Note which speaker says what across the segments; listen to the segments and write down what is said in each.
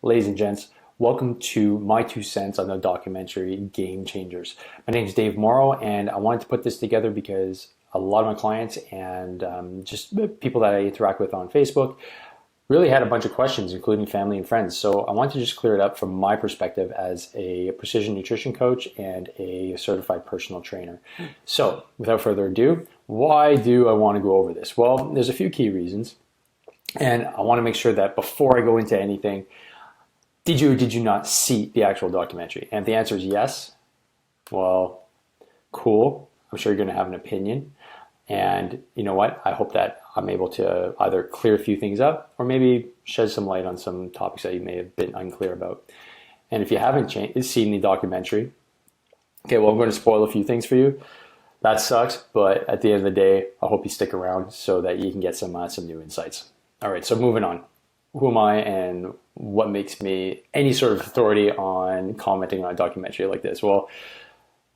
Speaker 1: Ladies and gents, welcome to my 2 cents on the documentary Game Changers. My name is Dave Morrow, and I wanted to put this together because a lot of my clients and just people that I interact with on Facebook really had a bunch of questions, including family and friends. So I wanted to just clear it up from my perspective as a precision nutrition coach and a certified personal trainer. So without further ado, why do I want to go over this? Well, there's a few key reasons, and I want to make sure that before I go into anything, did you or did you not see the actual documentary? And if the answer is yes, well, cool. I'm sure you're going to have an opinion. And you know what? I hope that I'm able to either clear a few things up or maybe shed some light on some topics that you may have been unclear about. And if you haven't seen the documentary, okay, well, I'm going to spoil a few things for you. That sucks, but at the end of the day, I hope you stick around so that you can get some new insights. All right, so moving on. Who am I and what makes me any sort of authority on commenting on a documentary like this? Well,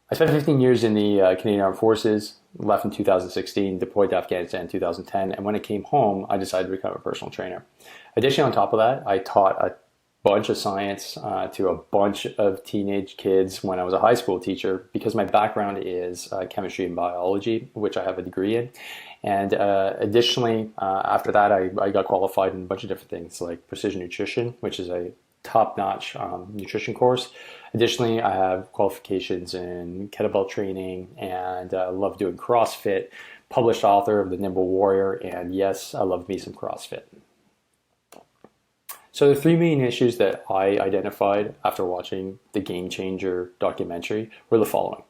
Speaker 1: I spent 15 years in the Canadian Armed Forces, left in 2016, deployed to Afghanistan in 2010, and when I came home, I decided to become a personal trainer. Additionally, on top of that, I taught a bunch of science to a bunch of teenage kids when I was a high school teacher because my background is chemistry and biology, which I have a degree in. And additionally, after that, I got qualified in a bunch of different things like precision nutrition, which is a top-notch nutrition course. Additionally, I have qualifications in kettlebell training, and I love doing CrossFit, published author of The Nimble Warrior, and yes, I love me some CrossFit. So the three main issues that I identified after watching the Game Changer documentary were the following.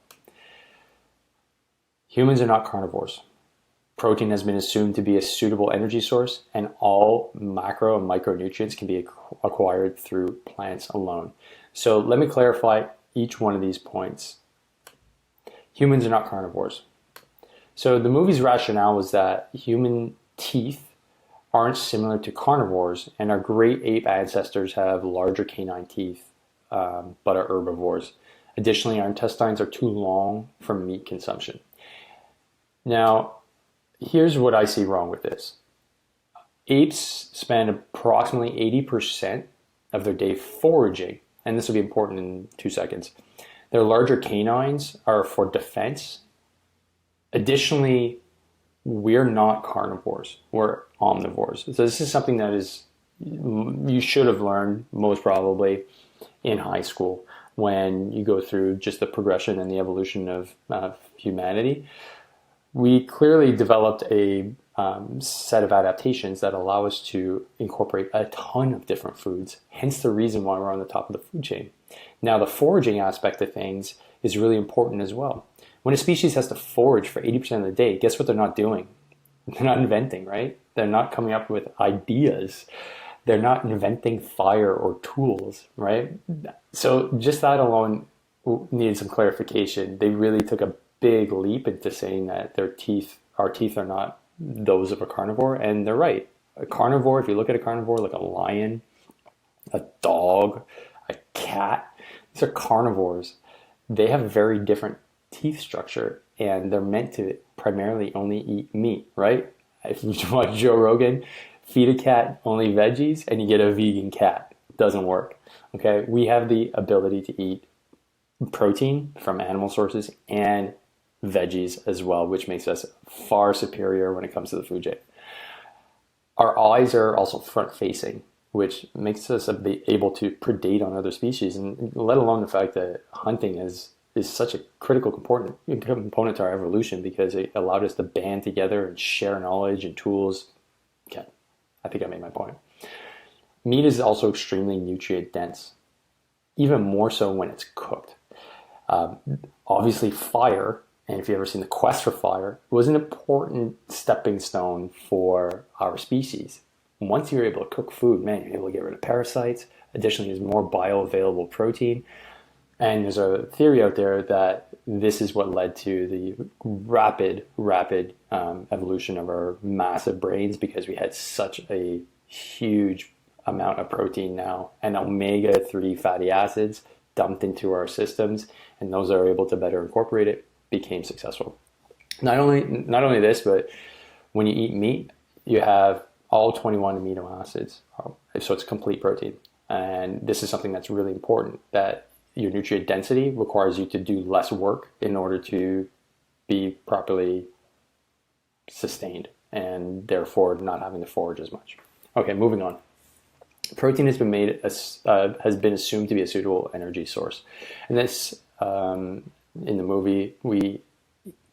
Speaker 1: Humans are not carnivores. Protein has been assumed to be a suitable energy source, and all macro and micronutrients can be acquired through plants alone. So let me clarify each one of these points. Humans are not carnivores. So the movie's rationale was that human teeth aren't similar to carnivores, and our great ape ancestors have larger canine teeth, but are herbivores. Additionally, our intestines are too long for meat consumption. Now, here's what I see wrong with this. Apes spend approximately 80% of their day foraging, and this will be important in 2 seconds. Their larger canines are for defense. Additionally, we're not carnivores, we're omnivores. So this is something that you should have learned most probably in high school when you go through just the progression and the evolution of humanity. We clearly developed a set of adaptations that allow us to incorporate a ton of different foods, hence the reason why we're on the top of the food chain. Now, the foraging aspect of things is really important as well. When a species has to forage for 80% of the day, guess what they're not doing? They're not inventing, right? They're not coming up with ideas. They're not inventing fire or tools, right? So just that alone needed some clarification. They really took a big leap into saying that our teeth are not those of a carnivore, and they're right. A carnivore, if you look at a carnivore like a lion, a dog, a cat, these are carnivores. They have a very different teeth structure, and they're meant to primarily only eat meat, right? If you watch Joe Rogan, feed a cat only veggies and you get a vegan cat. It doesn't work, okay? We have the ability to eat protein from animal sources and veggies as well, which makes us far superior when it comes to the food chain. Our eyes are also front-facing, which makes us able to predate on other species, and let alone the fact that hunting is such a critical component to our evolution because it allowed us to band together and share knowledge and tools. Okay, I think I made my point. Meat is also extremely nutrient dense, even more so when it's cooked. Obviously, fire, and if you've ever seen The Quest for Fire, was an important stepping stone for our species. Once you're able to cook food, man, you're able to get rid of parasites. Additionally, there's more bioavailable protein. And there's a theory out there that this is what led to the rapid evolution of our massive brains because we had such a huge amount of protein now and omega-3 fatty acids dumped into our systems, and those that are able to better incorporate it became successful. Not only this, but when you eat meat, you have all 21 amino acids, so it's complete protein. And this is something that's really important, that your nutrient density requires you to do less work in order to be properly sustained and therefore not having to forage as much. Okay, moving on. Protein has been assumed to be a suitable energy source. And this, in the movie, we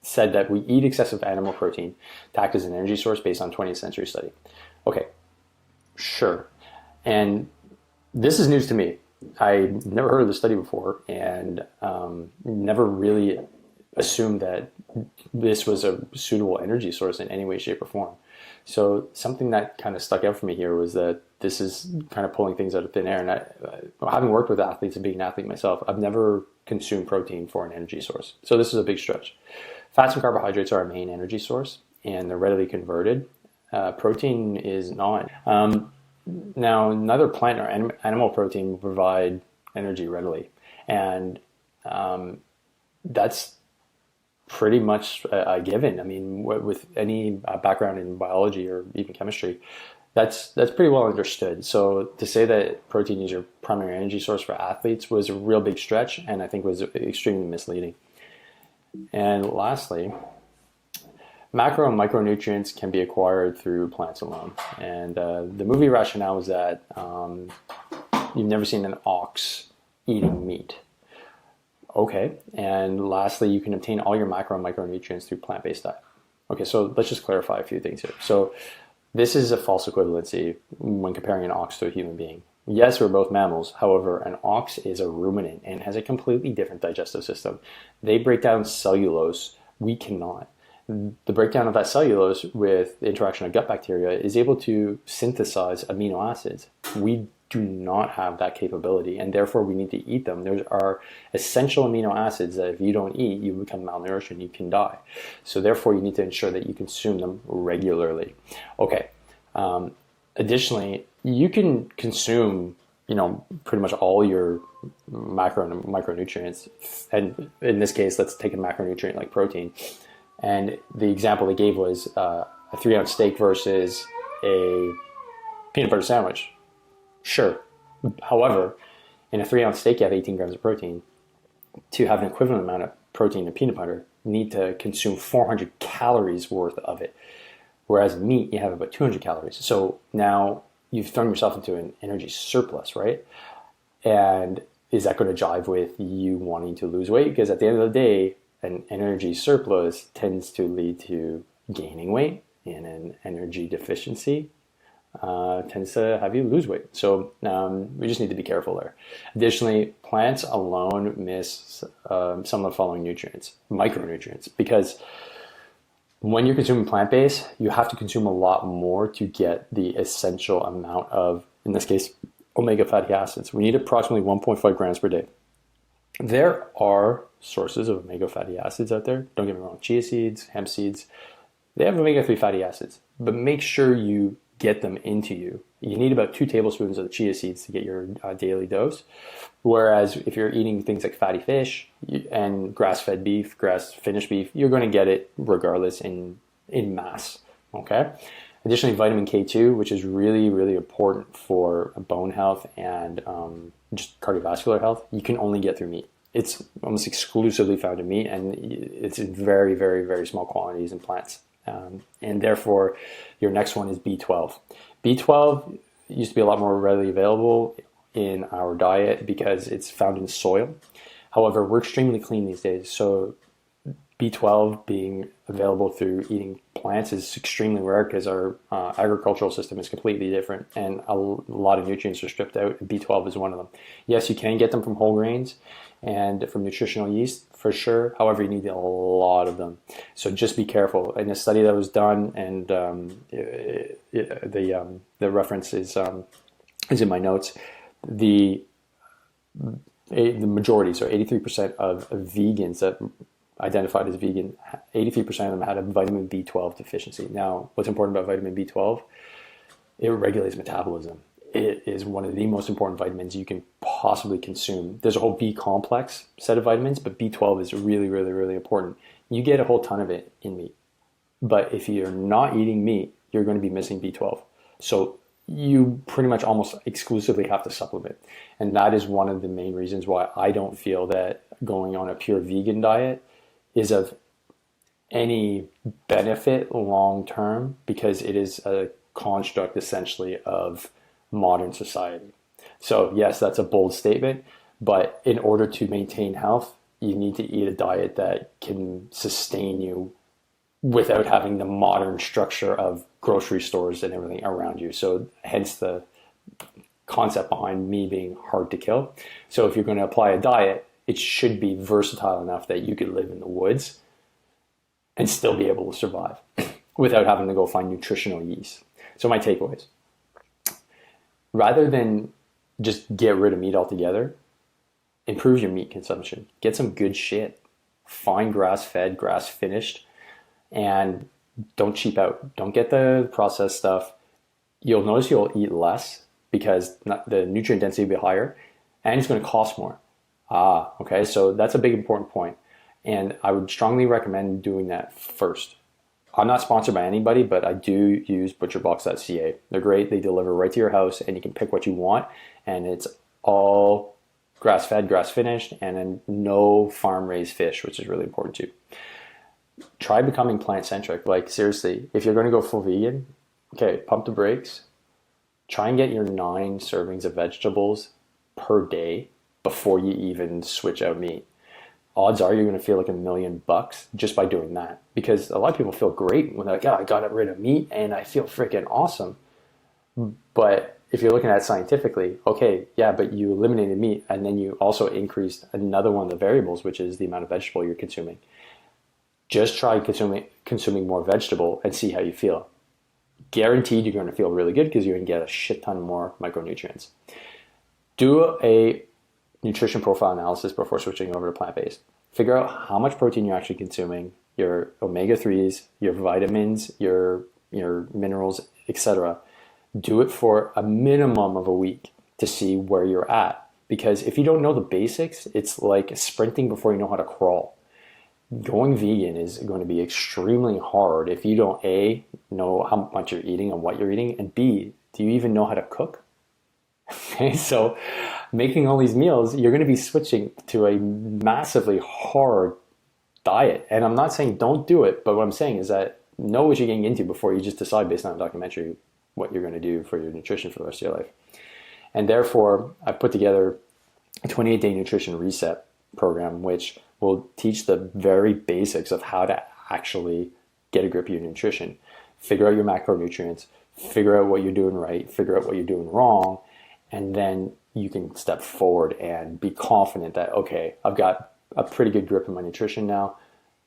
Speaker 1: said that we eat excessive animal protein to act as an energy source based on 20th century study. Okay, sure. And this is news to me. I never heard of the study before, and never really assumed that this was a suitable energy source in any way, shape, or form. So something that kind of stuck out for me here was that this is kind of pulling things out of thin air. And having worked with athletes and being an athlete myself, I've never consumed protein for an energy source. So this is a big stretch. Fats and carbohydrates are our main energy source, and they're readily converted. Protein is not. Now, neither plant nor animal protein will provide energy readily. And that's pretty much a given. I mean, with any background in biology or even chemistry, that's pretty well understood. So to say that protein is your primary energy source for athletes was a real big stretch, and I think was extremely misleading. And lastly, macro and micronutrients can be acquired through plants alone. And the movie rationale was that you've never seen an ox eating meat. Okay, and lastly, you can obtain all your macro and micronutrients through plant-based diet. Okay, so let's just clarify a few things here. So this is a false equivalency when comparing an ox to a human being. Yes, we're both mammals. However, an ox is a ruminant and has a completely different digestive system. They break down cellulose. We cannot. The breakdown of that cellulose with the interaction of gut bacteria is able to synthesize amino acids. We do not have that capability, and therefore we need to eat them. There are essential amino acids that if you don't eat, you become malnourished and you can die. So therefore you need to ensure that you consume them regularly. Okay. Additionally, you can consume, pretty much all your macro and micronutrients. And in this case, let's take a macronutrient like protein. And the example they gave was a 3-ounce steak versus a peanut butter sandwich. Sure. However, in a 3-ounce steak, you have 18 grams of protein. To have an equivalent amount of protein in peanut butter, you need to consume 400 calories worth of it. Whereas in meat, you have about 200 calories. So now you've thrown yourself into an energy surplus, right? And is that going to jive with you wanting to lose weight? Because at the end of the day, an energy surplus tends to lead to gaining weight, and an energy deficiency tends to have you lose weight. So we just need to be careful there. Additionally, plants alone miss some of the following nutrients, micronutrients, because when you're consuming plant-based, you have to consume a lot more to get the essential amount of, in this case, omega fatty acids. We need approximately 1.5 grams per day. There are sources of omega fatty acids out there. Don't get me wrong, chia seeds, hemp seeds, they have omega-3 fatty acids, but make sure you get them into you. You need about 2 tablespoons of the chia seeds to get your daily dose. Whereas if you're eating things like fatty fish and grass-fed beef, grass-finished beef, you're going to get it regardless in mass. Okay. Additionally, vitamin K2, which is really, really important for bone health and just cardiovascular health, you can only get through meat. It's almost exclusively found in meat, and it's in very, very, very small quantities in plants. And therefore, your next one is B12. B12 used to be a lot more readily available in our diet because it's found in soil. However, we're extremely clean these days, so B12 being available through eating plants is extremely rare because our agricultural system is completely different, and a lot of nutrients are stripped out, and B12 is one of them. Yes, you can get them from whole grains and from nutritional yeast for sure. However, you need a lot of them. So just be careful. In a study that was done, and the reference is in my notes, the majority, so 83% of vegans that identified as vegan, 83% of them had a vitamin B12 deficiency. Now, what's important about vitamin B12? It regulates metabolism. It is one of the most important vitamins you can possibly consume. There's a whole B complex set of vitamins, but B12 is really, really, really important. You get a whole ton of it in meat. But if you're not eating meat, you're going to be missing B12. So you pretty much almost exclusively have to supplement. And that is one of the main reasons why I don't feel that going on a pure vegan diet is of any benefit long term, because it is a construct essentially of modern society. So yes, that's a bold statement, but in order to maintain health, you need to eat a diet that can sustain you without having the modern structure of grocery stores and everything around you. So hence the concept behind me being hard to kill. So if you're going to apply a diet, it should be versatile enough that you could live in the woods and still be able to survive without having to go find nutritional yeast. So my takeaways: rather than just get rid of meat altogether, improve your meat consumption. Get some good shit. Find grass-fed, grass-finished, and don't cheap out. Don't get the processed stuff. You'll notice you'll eat less because the nutrient density will be higher, and it's going to cost more. Okay, so that's a big important point. And I would strongly recommend doing that first. I'm not sponsored by anybody, but I do use butcherbox.ca. They're great. They deliver right to your house, and you can pick what you want. And it's all grass-fed, grass-finished, and then no farm-raised fish, which is really important too. Try becoming plant-centric. Like, seriously, if you're going to go full vegan, okay, pump the brakes. Try and get your 9 servings of vegetables per day before you even switch out meat. Odds are you're going to feel like $1,000,000 just by doing that, because a lot of people feel great when they're like, I got rid of meat and I feel freaking awesome. But if you're looking at it scientifically, okay, yeah, but you eliminated meat and then you also increased another one of the variables, which is the amount of vegetable you're consuming. Just try consuming more vegetable and see how you feel. Guaranteed you're going to feel really good, because you're going to get a shit ton more micronutrients. Do a nutrition profile analysis before switching over to plant-based. Figure out how much protein you're actually consuming, your omega-3s, your vitamins, your minerals, etc. Do it for a minimum of a week to see where you're at. Because if you don't know the basics, it's like sprinting before you know how to crawl. Going vegan is going to be extremely hard if you don't A, know how much you're eating and what you're eating, and B, do you even know how to cook? Okay, so making all these meals, you're going to be switching to a massively hard diet. And I'm not saying don't do it, but what I'm saying is that know what you're getting into before you just decide based on a documentary what you're going to do for your nutrition for the rest of your life. And therefore, I've put together a 28-day nutrition reset program, which will teach the very basics of how to actually get a grip of your nutrition. Figure out your macronutrients, figure out what you're doing right, figure out what you're doing wrong, and then you can step forward and be confident that, okay, I've got a pretty good grip of my nutrition now.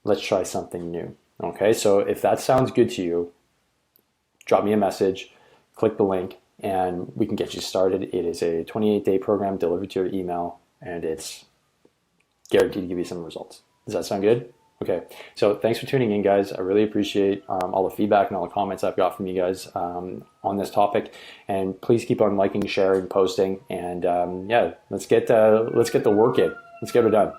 Speaker 1: Let's try something new. Okay, so if that sounds good to you, drop me a message, click the link, and we can get you started. It is a 28-day program delivered to your email, and it's guaranteed to give you some results. Does that sound good? Okay, so thanks for tuning in, guys. I really appreciate all the feedback and all the comments I've got from you guys on this topic. And please keep on liking, sharing, posting, and yeah, let's get the work in. Let's get it done.